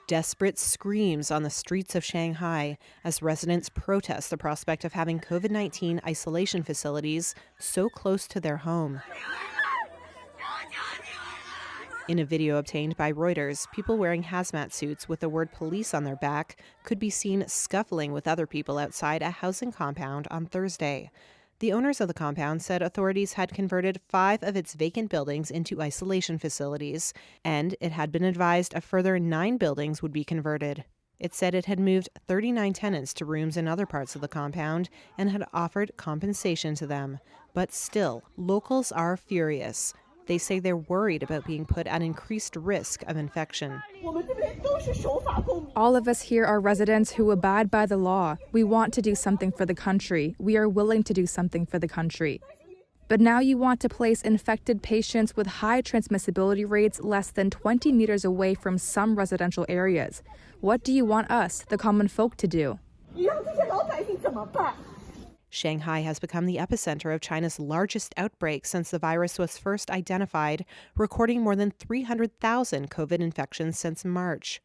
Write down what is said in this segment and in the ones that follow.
Desperate screams on the streets of Shanghai as residents protest the prospect of having COVID-19 isolation facilities so close to their home. In a video obtained by Reuters, people wearing hazmat suits with the word police on their back could be seen scuffling with other people outside a housing compound on Thursday. The owners of the compound said authorities had converted 5 of its vacant buildings into isolation facilities, and it had been advised a further 9 buildings would be converted. It said it had moved 39 tenants to rooms in other parts of the compound and had offered compensation to them. But still, locals are furious. They say they're worried about being put at increased risk of infection. All of us here are residents who abide by the law. We want to do something for the country. We are willing to do something for the country. But now you want to place infected patients with high transmissibility rates less than 20 meters away from some residential areas. What do you want us, the common folk, to do? Shanghai has become the epicenter of China's largest outbreak since the virus was first identified, recording more than 300,000 COVID infections since March.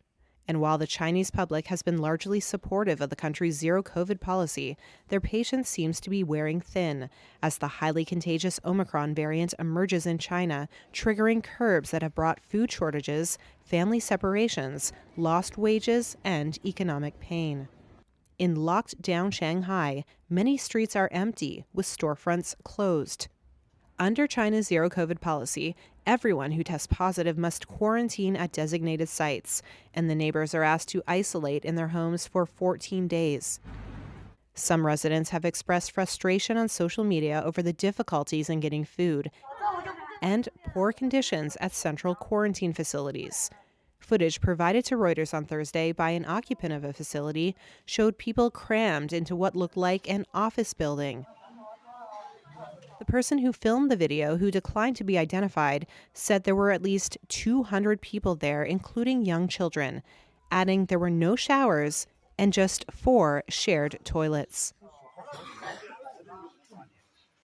And while the Chinese public has been largely supportive of the country's zero-COVID policy, their patience seems to be wearing thin as the highly contagious Omicron variant emerges in China, triggering curbs that have brought food shortages, family separations, lost wages, and economic pain. In locked-down Shanghai, many streets are empty, with storefronts closed. Under China's zero-COVID policy, everyone who tests positive must quarantine at designated sites, and the neighbors are asked to isolate in their homes for 14 days. Some residents have expressed frustration on social media over the difficulties in getting food and poor conditions at central quarantine facilities. Footage provided to Reuters on Thursday by an occupant of a facility showed people crammed into what looked like an office building. The person who filmed the video, who declined to be identified, said there were at least 200 people there, including young children, adding there were no showers and just 4 shared toilets.